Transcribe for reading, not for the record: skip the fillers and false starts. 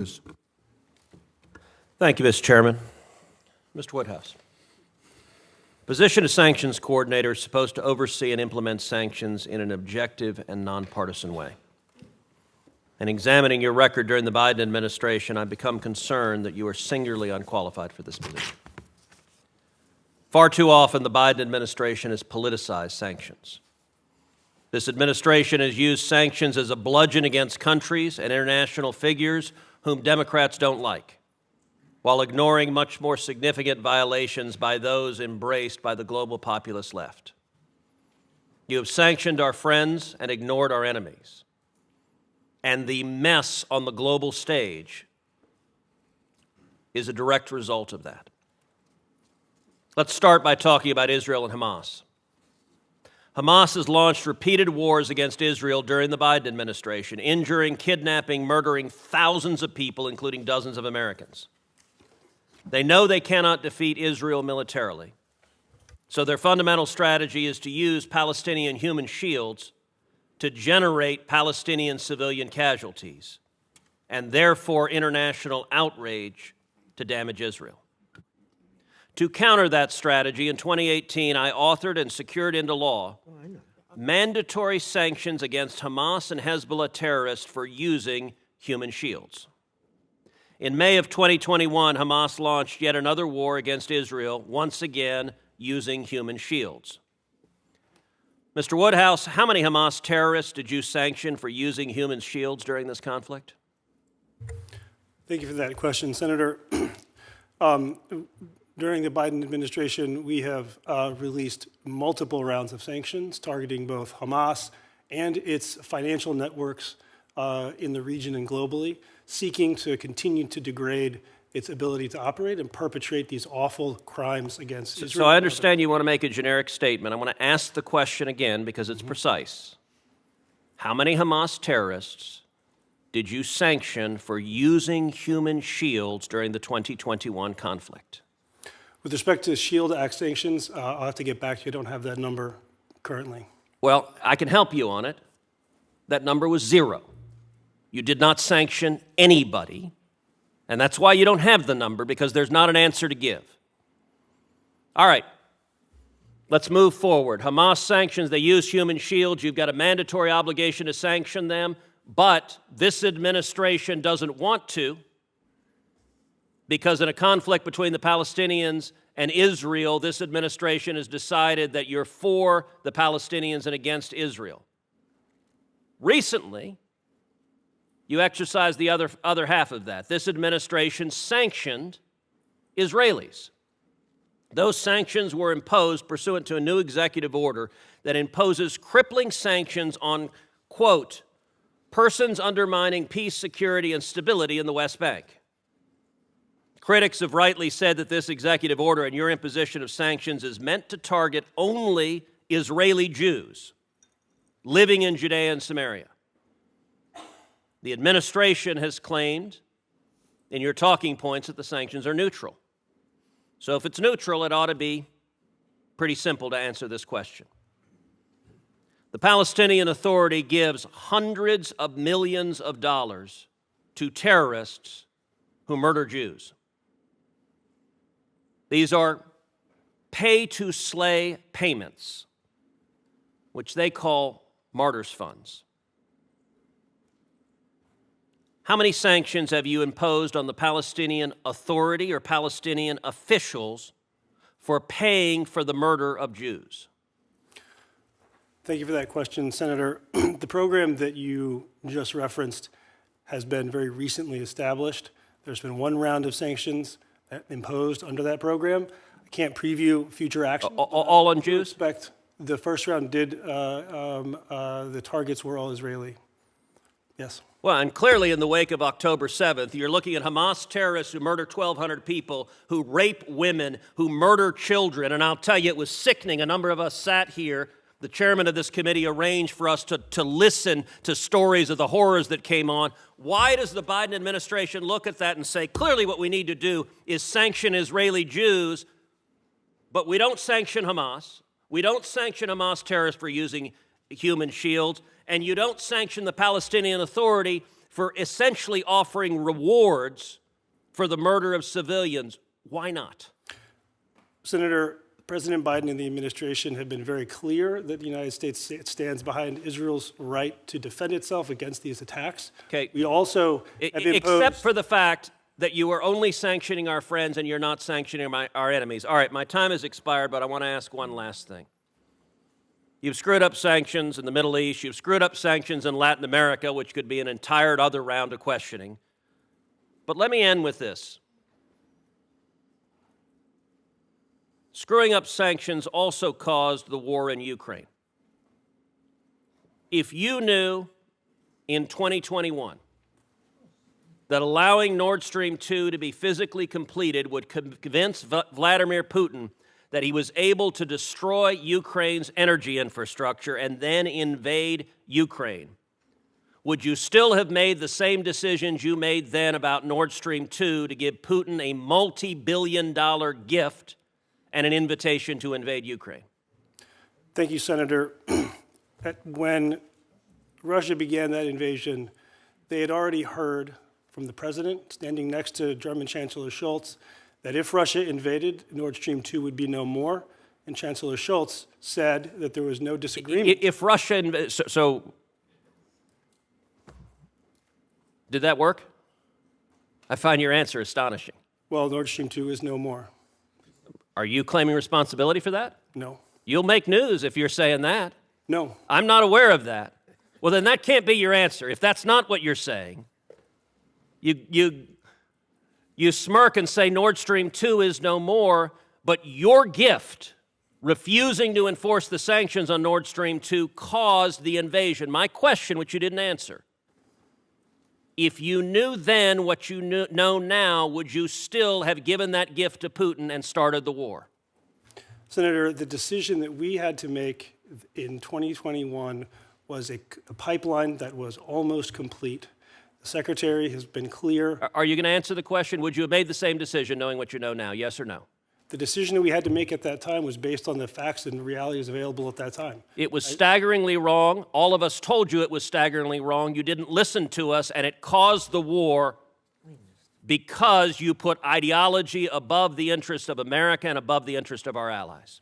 Cruz. Thank you, Mr. Chairman. Mr. Woodhouse. Position of sanctions coordinator is supposed to oversee and implement sanctions in an objective and nonpartisan way. In examining your record during the Biden administration, I've become concerned that you are singularly unqualified for this position. Far too often, the Biden administration has politicized sanctions. This administration has used sanctions as a bludgeon against countries and international figures whom Democrats don't like, while ignoring much more significant violations by those embraced by the global populist left. You have sanctioned our friends and ignored our enemies. And the mess on the global stage is a direct result of that. Let's start by talking about Israel and Hamas. Hamas has launched repeated wars against Israel during the Biden administration, injuring, kidnapping, murdering thousands of people, including dozens of Americans. They know they cannot defeat Israel militarily, so their fundamental strategy is to use Palestinian human shields to generate Palestinian civilian casualties, and therefore international outrage to damage Israel. To counter that strategy, in 2018, I authored and secured into law mandatory sanctions against Hamas and Hezbollah terrorists for using human shields. In May of 2021, Hamas launched yet another war against Israel, once again using human shields. Mr. Woodhouse, how many Hamas terrorists did you sanction for using human shields during this conflict? Thank you for that question, Senator. During the Biden administration, we have released multiple rounds of sanctions targeting both Hamas and its financial networks in the region and globally, seeking to continue to degrade its ability to operate and perpetrate these awful crimes against Israel. So I understand you want to make a generic statement. I want to ask the question again because it's precise. How many Hamas terrorists did you sanction for using human shields during the 2021 conflict? With respect to SHIELD Act sanctions, I'll have to get back to you. I don't have that number currently. Well, I can help you on it. That number was 0. You did not sanction anybody, and that's why you don't have the number, because there's not an answer to give. All right, let's move forward. Hamas sanctions, they use human shields. You've got a mandatory obligation to sanction them, but this administration doesn't want to, because in a conflict between the Palestinians and Israel, this administration has decided that you're for the Palestinians and against Israel. Recently, you exercised the other half of that. This administration sanctioned Israelis. Those sanctions were imposed pursuant to a new executive order that imposes crippling sanctions on, quote, persons undermining peace, security, and stability in the West Bank. Critics have rightly said that this executive order and your imposition of sanctions is meant to target only Israeli Jews living in Judea and Samaria. The administration has claimed in your talking points that the sanctions are neutral. So if it's neutral, it ought to be pretty simple to answer this question. The Palestinian Authority gives hundreds of millions of dollars to terrorists who murder Jews. These are pay-to-slay payments, which they call martyrs' funds. How many sanctions have you imposed on the Palestinian Authority or Palestinian officials for paying for the murder of Jews? Thank you for that question, Senator. The program that you just referenced has been very recently established. There's been one round of sanctions imposed under that program. I can't preview future action. All on Jews? The first round did, the targets were all Israeli. Yes. Well, and clearly in the wake of October 7th, you're looking at Hamas terrorists who murder 1,200 people, who rape women, who murder children. And I'll tell you, it was sickening. A number of us sat here. The chairman of this committee arranged for us to listen to stories of the horrors that came on. Why does the Biden administration look at that and say, clearly what we need to do is sanction Israeli Jews, but we don't sanction Hamas. We don't sanction Hamas terrorists for using human shields, and you don't sanction the Palestinian Authority for essentially offering rewards for the murder of civilians. Why not? Senator, President Biden and the administration have been very clear that the United States stands behind Israel's right to defend itself against these attacks. Okay. We also have imposed... Except for the fact that you are only sanctioning our friends and you're not sanctioning our enemies. All right, my time has expired, but I want to ask one last thing. You've screwed up sanctions in the Middle East. You've screwed up sanctions in Latin America, which could be an entire other round of questioning. But let me end with this. Screwing up sanctions also caused the war in Ukraine. If you knew in 2021 that allowing Nord Stream 2 to be physically completed would convince Vladimir Putin that he was able to destroy Ukraine's energy infrastructure and then invade Ukraine, would you still have made the same decisions you made then about Nord Stream 2 to give Putin a multi-billion-dollar gift and an invitation to invade Ukraine? Thank you, Senator. When Russia began that invasion, they had already heard from the president, standing next to German Chancellor Scholz, that if Russia invaded, Nord Stream 2 would be no more. And Chancellor Scholz said that there was no disagreement. If Russia invaded, so did that work? I find your answer astonishing. Well, Nord Stream 2 is no more. Are you claiming responsibility for that? No. You'll make news if you're saying that. No. I'm not aware of that. Well, then that can't be your answer. If that's not what you're saying, you smirk and say Nord Stream 2 is no more, but your gift, refusing to enforce the sanctions on Nord Stream 2, caused the invasion. My question, which you didn't answer, if you knew then what you know now, would you still have given that gift to Putin and started the war? Senator, the decision that we had to make in 2021 was a pipeline that was almost complete. The Secretary has been clear. Are you going to answer the question? Would you have made the same decision knowing what you know now, yes or no? The decision that we had to make at that time was based on the facts and realities available at that time. It was staggeringly wrong. All of us told you it was staggeringly wrong. You didn't listen to us, and it caused the war because you put ideology above the interest of America and above the interest of our allies.